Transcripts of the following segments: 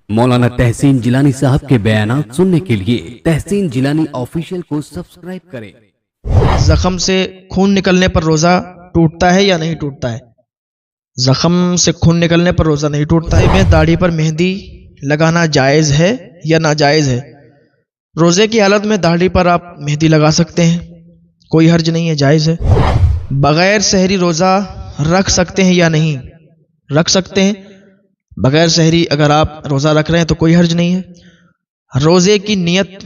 मौलाना तहसीन जिलानी साहब के बयानात सुनने के लिए तहसीन जिलानी ऑफिशियल को सब्सक्राइब करें। जख्म से खून निकलने पर रोज़ा टूटता है या नहीं टूटता है? जख्म से खून निकलने पर रोज़ा नहीं टूटता है। में दाढ़ी पर मेहंदी लगाना जायज़ है या नाजायज़ है? रोज़े की हालत में दाढ़ी पर आप मेहंदी लगा सकते हैं, कोई हर्ज नहीं है, जायज़ है। बग़ैर सहरी रोज़ा रख सकते हैं या नहीं? रख सकते हैं। बग़ैर सहरी अगर आप रोज़ा रख रहे हैं तो कोई हर्ज नहीं है। रोज़े की नियत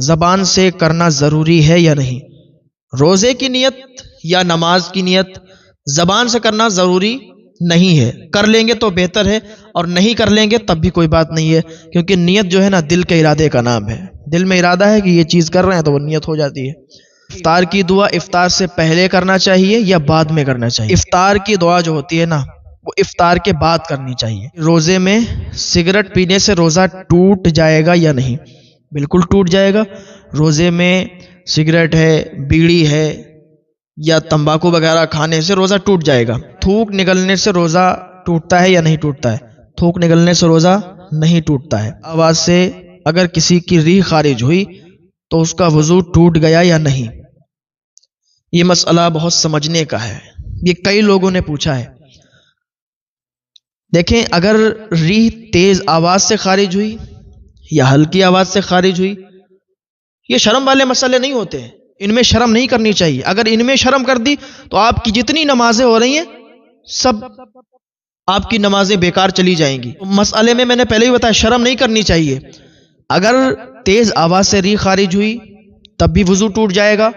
ज़बान से करना ज़रूरी है या नहीं? रोज़े की नियत या नमाज की नियत ज़बान से करना ज़रूरी नहीं है। कर लेंगे तो बेहतर है और नहीं कर लेंगे तब भी कोई बात नहीं है, क्योंकि नियत जो है ना दिल के इरादे का नाम है। दिल में इरादा है कि ये चीज़ कर रहे हैं तो वो नियत हो जाती है। इफ्तार की दुआ इफ्तार से पहले करना चाहिए या बाद में करना चाहिए? इफ्तार की दुआ जो होती है ना वो इफ्तार के बाद करनी चाहिए। रोज़े में सिगरेट पीने से रोज़ा टूट जाएगा या नहीं? बिल्कुल टूट जाएगा। रोज़े में सिगरेट है, बीड़ी है या तंबाकू वगैरह खाने से रोज़ा टूट जाएगा। थूक निकलने से रोज़ा टूटता है या नहीं टूटता है? थूक निकलने से रोज़ा नहीं टूटता है। आवाज़ से अगर किसी की रीह खारिज हुई तो उसका वज़ू टूट गया या नहीं? ये मसला बहुत समझने का है, ये कई लोगों ने पूछा है। देखें, अगर रीह तेज आवाज़ से खारिज हुई या हल्की आवाज़ से खारिज हुई, ये शर्म वाले मसले नहीं होते हैं, इनमें शर्म नहीं करनी चाहिए। अगर इनमें शर्म कर दी तो आपकी जितनी नमाजें हो रही हैं सब आपकी नमाजें बेकार चली जाएंगी। मसले में मैंने पहले ही बताया शर्म नहीं करनी चाहिए। अगर तेज आवाज़ से रीह खारिज हुई तब भी वज़ू टूट जाएगा,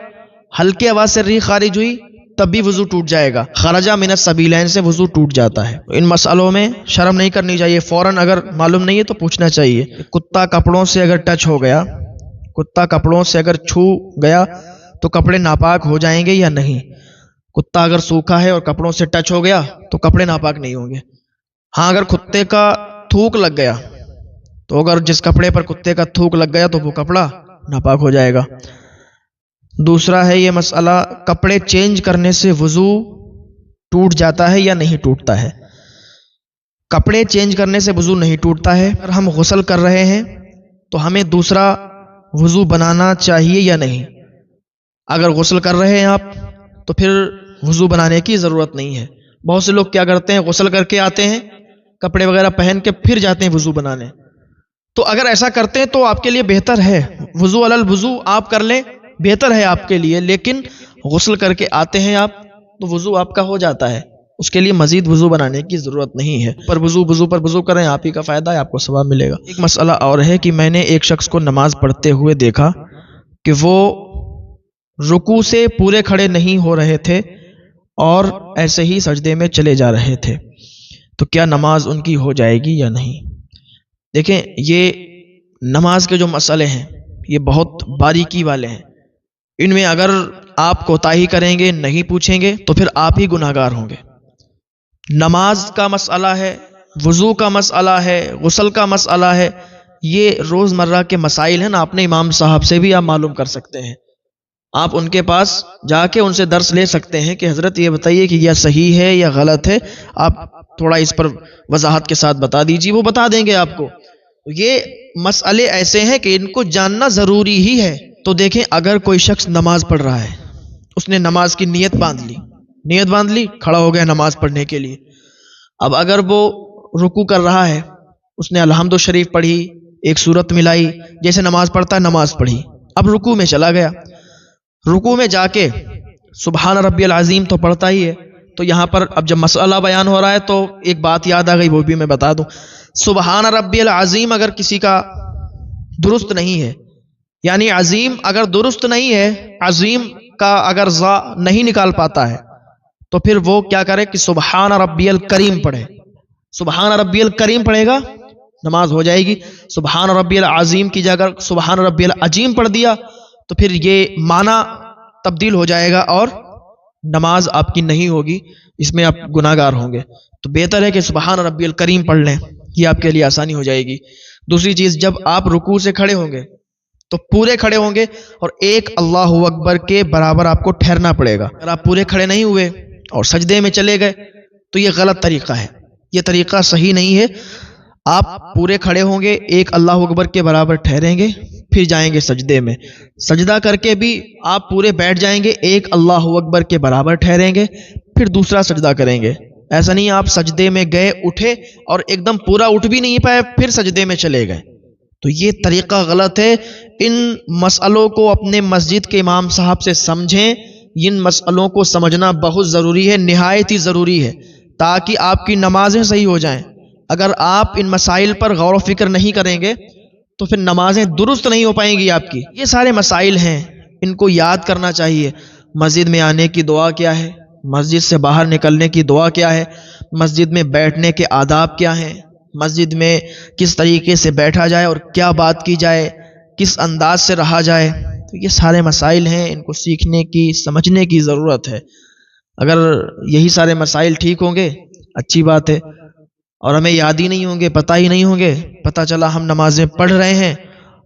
हल्की आवाज़ से रीह खारिज हुई तब भी वज़ू टूट जाएगा। खरजा मिनस सबीलैन से वज़ू टूट जाता है। इन मसलों में शर्म नहीं करनी चाहिए। फ़ौरन अगर मालूम नहीं है तो पूछना चाहिए। कुत्ता कपड़ों से अगर टच हो गया, कुत्ता कपड़ों से अगर छू गया तो कपड़े नापाक हो जाएंगे या नहीं? कुत्ता अगर सूखा है और कपड़ों से टच हो गया तो कपड़े नापाक नहीं होंगे। हाँ, अगर कुत्ते का थूक लग गया तो अगर जिस कपड़े पर कुत्ते का थूक लग गया तो वो कपड़ा नापाक हो जाएगा। दूसरा है ये मसला, कपड़े चेंज करने से वज़ू टूट जाता है या नहीं टूटता है? कपड़े चेंज करने से वज़ू नहीं टूटता है। अगर हम गुस्ल कर रहे हैं तो हमें दूसरा वज़ू बनाना चाहिए या नहीं? अगर गुस्ल कर रहे हैं आप तो फिर वज़ू बनाने की ज़रूरत नहीं है। बहुत से लोग क्या करते हैं, गुस्ल करके आते हैं, कपड़े वगैरह पहन के फिर जाते हैं वज़ू बनाने। तो अगर ऐसा करते हैं तो आपके लिए बेहतर है, वज़ू अलल वज़ू आप कर लें, बेहतर है आपके लिए। लेकिन गुस्ल करके आते हैं आप तो वज़ू आपका हो जाता है, उसके लिए मज़ीद वज़ू बनाने की ज़रूरत नहीं है। पर वज़ू पर वज़ू करें, आप ही का फ़ायदा है, आपको सवाब मिलेगा। एक मसला और है कि मैंने एक शख्स को नमाज पढ़ते हुए देखा कि वो रुकू से पूरे खड़े नहीं हो रहे थे और ऐसे ही सजदे में चले जा रहे थे, तो क्या नमाज उनकी हो जाएगी या नहीं? देखें, ये नमाज के जो मसले हैं ये बहुत बारीकी वाले हैं। इनमें अगर आप कोताही करेंगे, नहीं पूछेंगे तो फिर आप ही गुनाहगार होंगे। नमाज का मसला है, वज़ू का मसला है, गुस्ल का मसला है, ये रोज़मर्रा के मसाइल हैं ना। अपने इमाम साहब से भी आप मालूम कर सकते हैं। आप उनके पास जाके उनसे दर्स ले सकते हैं कि हज़रत ये बताइए कि यह सही है या गलत है, आप थोड़ा इस पर वजाहत के साथ बता दीजिए, वो बता देंगे आपको। ये मसले ऐसे हैं कि इनको जानना ज़रूरी ही है। तो देखें, अगर कोई शख्स नमाज पढ़ रहा है, उसने नमाज की नियत बांध ली, खड़ा हो गया नमाज पढ़ने के लिए। अब अगर वो रुकू कर रहा है, उसने अलहम्दु शरीफ पढ़ी, एक सूरत मिलाई, जैसे नमाज पढ़ता है नमाज पढ़ी। अब रुकू में चला गया, रुकू में जाके सुबहान रब्बियल अज़ीम तो पढ़ता ही है। तो यहाँ पर अब जब मसला बयान हो रहा है तो एक बात याद आ गई, वो भी मैं बता दूं। सुबहान रब्बियल अज़ीम अगर किसी का दुरुस्त नहीं है, यानी अज़ीम अगर दुरुस्त नहीं है, अज़ीम का अगर ज़ा नहीं निकाल पाता है, तो फिर वो क्या करे कि सुबहान रब्बियल करीम पढ़े। सुबहान रब्बियल करीम पढ़ेगा, नमाज हो जाएगी। सुबहान रब्बियल अज़ीम की जगह सुबहान रब्बियल अजीम पढ़ दिया तो फिर ये माना तब्दील हो जाएगा और नमाज आपकी नहीं होगी, इसमें आप गुनाहगार होंगे। तो बेहतर है कि सुबहान रब्बियल करीम पढ़ लें, ये आपके लिए आसानी हो जाएगी। दूसरी चीज़, जब आप रुकू से खड़े होंगे तो पूरे खड़े होंगे और एक अल्लाहु अकबर के बराबर आपको ठहरना पड़ेगा। अगर आप पूरे खड़े नहीं हुए और सजदे में चले गए तो ये गलत तरीका है, ये तरीका सही नहीं है। آپ پورے کھڑے ہوں گے، ایک اللہ اکبر کے برابر ٹھہریں گے، پھر جائیں گے سجدے میں، سجدہ کر کے بھی آپ پورے بیٹھ جائیں گے، ایک اللہ اکبر کے برابر ٹھہریں گے، پھر دوسرا سجدہ کریں گے۔ ایسا نہیں آپ سجدے میں گئے، اٹھے اور ایک دم پورا اٹھ بھی نہیں پائے، پھر سجدے میں چلے گئے، تو یہ طریقہ غلط ہے۔ ان مسئلوں کو اپنے مسجد کے امام صاحب سے سمجھیں، ان مسئلوں کو سمجھنا بہت ضروری ہے، نہایت ہی ضروری ہے، تاکہ آپ کی نمازیں صحیح ہو جائیں۔ اگر آپ ان مسائل پر غور و فکر نہیں کریں گے تو پھر نمازیں درست نہیں ہو پائیں گی آپ کی۔ یہ سارے مسائل ہیں، ان کو یاد کرنا چاہیے۔ مسجد میں آنے کی دعا کیا ہے، مسجد سے باہر نکلنے کی دعا کیا ہے، مسجد میں بیٹھنے کے آداب کیا ہیں، مسجد میں کس طریقے سے بیٹھا جائے اور کیا بات کی جائے، کس انداز سے رہا جائے، تو یہ سارے مسائل ہیں، ان کو سیکھنے کی، سمجھنے کی ضرورت ہے۔ اگر یہی سارے مسائل ٹھیک ہوں گے اچھی بات ہے، اور ہمیں یاد ہی نہیں ہوں گے، پتہ ہی نہیں ہوں گے، پتہ چلا ہم نمازیں پڑھ رہے ہیں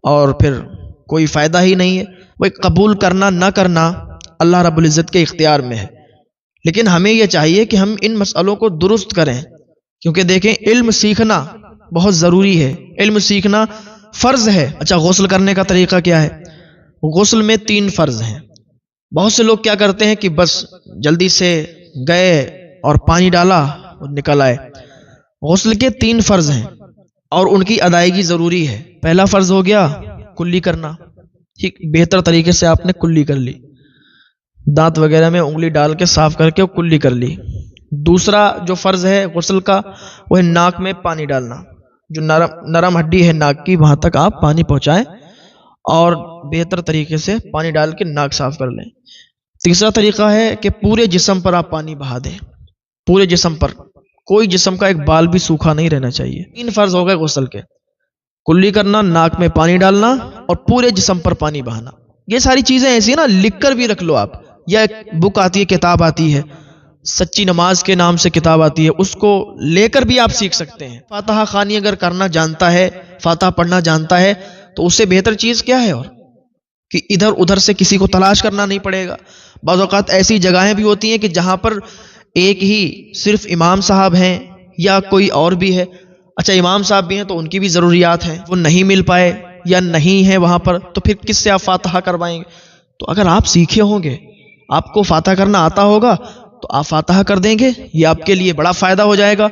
اور پھر کوئی فائدہ ہی نہیں ہے۔ وہ قبول کرنا نہ کرنا اللہ رب العزت کے اختیار میں ہے، لیکن ہمیں یہ چاہیے کہ ہم ان مسئلوں کو درست کریں، کیونکہ دیکھیں علم سیکھنا بہت ضروری ہے، علم سیکھنا فرض ہے۔ اچھا، غسل کرنے کا طریقہ کیا ہے؟ غسل میں 3 فرض ہیں۔ بہت سے لوگ کیا کرتے ہیں کہ بس جلدی سے گئے اور پانی ڈالا اور نکل آئے۔ غسل کے 3 فرض ہیں اور ان کی ادائیگی ضروری ہے۔ پہلا فرض ہو گیا کلی کرنا، ٹھیک، بہتر طریقے سے آپ نے کلی کر لی، دانت وغیرہ میں انگلی ڈال کے صاف کر کے کلی کر لی۔ دوسرا جو فرض ہے غسل کا وہ ہے ناک میں پانی ڈالنا، جو نرم ہڈی ہے ناک کی وہاں تک آپ پانی پہنچائیں اور بہتر طریقے سے پانی ڈال کے ناک صاف کر لیں۔ تیسرا طریقہ ہے کہ پورے جسم پر آپ پانی بہا دیں، پورے جسم پر، کوئی جسم کا ایک بال بھی سوکھا نہیں رہنا چاہیے۔ 3 فرض ہو گئے غسل کے، کلی کرنا، ناک میں پانی ڈالنا اور پورے جسم پر پانی بہانا۔ یہ ساری چیزیں ایسی ہیں نا، لکھ کر بھی رکھ لو آپ، یا ایک بک آتی ہے، کتاب آتی ہے، سچی نماز کے نام سے کتاب آتی ہے، اس کو لے کر بھی آپ سیکھ سکتے ہیں۔ فاتحہ خوانی اگر کرنا جانتا ہے، فاتحہ پڑھنا جانتا ہے، تو اس سے بہتر چیز کیا ہے اور کہ ادھر ادھر سے کسی کو تلاش کرنا نہیں پڑے گا۔ بعض اوقات ایسی جگہیں بھی ہوتی ہیں کہ جہاں پر ایک ہی صرف امام صاحب ہیں یا کوئی اور بھی ہے، اچھا امام صاحب بھی ہیں تو ان کی بھی ضروریات ہیں، وہ نہیں مل پائے یا نہیں ہے وہاں پر، تو پھر کس سے آپ فاتحہ کروائیں گے؟ تو اگر آپ سیکھے ہوں گے، آپ کو فاتحہ کرنا آتا ہوگا، تو آپ فاتحہ کر دیں گے، یہ آپ کے لیے بڑا فائدہ ہو جائے گا۔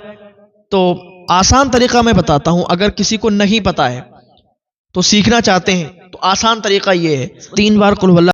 تو آسان طریقہ میں بتاتا ہوں، اگر کسی کو نہیں پتا ہے تو سیکھنا چاہتے ہیں تو آسان طریقہ یہ ہے، 3 بار قل ہو اللہ